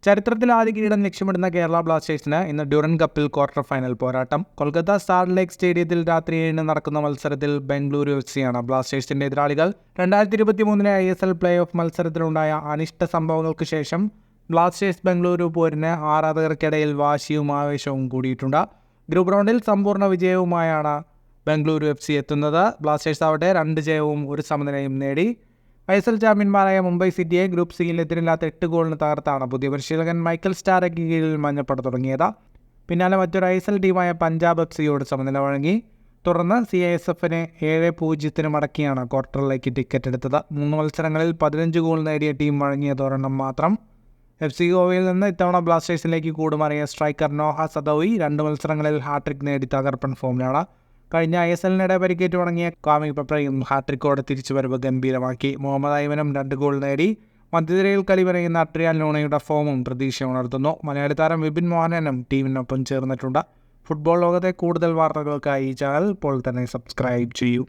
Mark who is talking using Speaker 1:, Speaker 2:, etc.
Speaker 1: ചരിത്രത്തിൽ ആദ്യ കിരീടം ലക്ഷ്യമിടുന്ന കേരള ബ്ലാസ്റ്റേഴ്സിന് ഇന്ന് ഡ്യൂറൻ കപ്പിൽ ക്വാർട്ടർ ഫൈനൽ പോരാട്ടം. കൊൽക്കത്ത സ്റ്റാർ ലേക്ക് സ്റ്റേഡിയത്തിൽ രാത്രി 7 നടക്കുന്ന മത്സരത്തിൽ ബംഗളൂരു FC-യാണ് ബ്ലാസ്റ്റേഴ്സിന്റെ എതിരാളികൾ. 2023 ISL പ്ലേ ഓഫ് മത്സരത്തിലുണ്ടായ അനിഷ്ട സംഭവങ്ങൾക്ക് ശേഷം ബ്ലാസ്റ്റേഴ്സ് ബംഗളൂരു പോരിന് ആരാധകർക്കിടയിൽ വാശിയും ആവേശവും കൂടിയിട്ടുണ്ട്. ഗ്രൂപ്പ് റൗണ്ടിൽ സമ്പൂർണ്ണ വിജയവുമായാണ് ബംഗളൂരു FC എത്തുന്നത്. ബ്ലാസ്റ്റേഴ്സ് ആവട്ടെ 2 ജയവും 1 സമനിലയും നേടി. ISL ചാമ്പ്യന്മാരായ മുംബൈ സിറ്റിയെ ഗ്രൂപ്പ് സിയിൽ എതിരില്ലാത്ത 8 ഗോളിന് തകർത്താണ് പുതിയ പരിശീലകൻ മൈക്കൽ സ്റ്റാരയ്ക്ക് കീഴിൽ മഞ്ഞപ്പട തുടങ്ങിയത്. പിന്നാലെ മറ്റൊരു ISL ടീമായ പഞ്ചാബ് FC-യോട് സമനില വഴങ്ങി. തുടർന്ന് CISF-നെ 7-0 മടക്കിയാണ് ക്വാർട്ടറിലേക്ക് ടിക്കറ്റ് എടുത്തത്. 3 മത്സരങ്ങളിൽ 15 ഗോൾ നേടിയ ടീം വഴങ്ങിയത് ഒരെണ്ണം മാത്രം. FC ഗോവയിൽ നിന്ന് ഇത്തവണ ബ്ലാസ്റ്റേഴ്സിലേക്ക് കൂടുമാറിയ സ്ട്രൈക്കർ നോഹ സദൌയി 2 മത്സരങ്ങളിൽ ഹാട്രിക് നേടി തകർപ്പൻ ഫോമിലാണ്. കഴിഞ്ഞ ISL-നിടെ പരിക്കേറ്റ് തുടങ്ങിയ കാമി പെപ്രയും ഹാട്രിക്കോടെ തിരിച്ചുവരവ് ഗംഭീരമാക്കി. മുഹമ്മദ് ഐമനും 2 ഗോൾ നേടി. മധ്യനിരയിൽ കളി പറയുന്ന അഡ്രിയാൻ ലൂണയുടെ ഫോമും പ്രതീക്ഷ ഉണർത്തുന്നു. മലയാളി താരം വിപിൻ മോഹനനും ടീമിനൊപ്പം ചേർന്നിട്ടുണ്ട്. ഫുട്ബോൾ ലോകത്തെ കൂടുതൽ വാർത്തകൾക്കായി ഈ ചാനൽ ഇപ്പോൾ തന്നെ സബ്സ്ക്രൈബ് ചെയ്യൂ.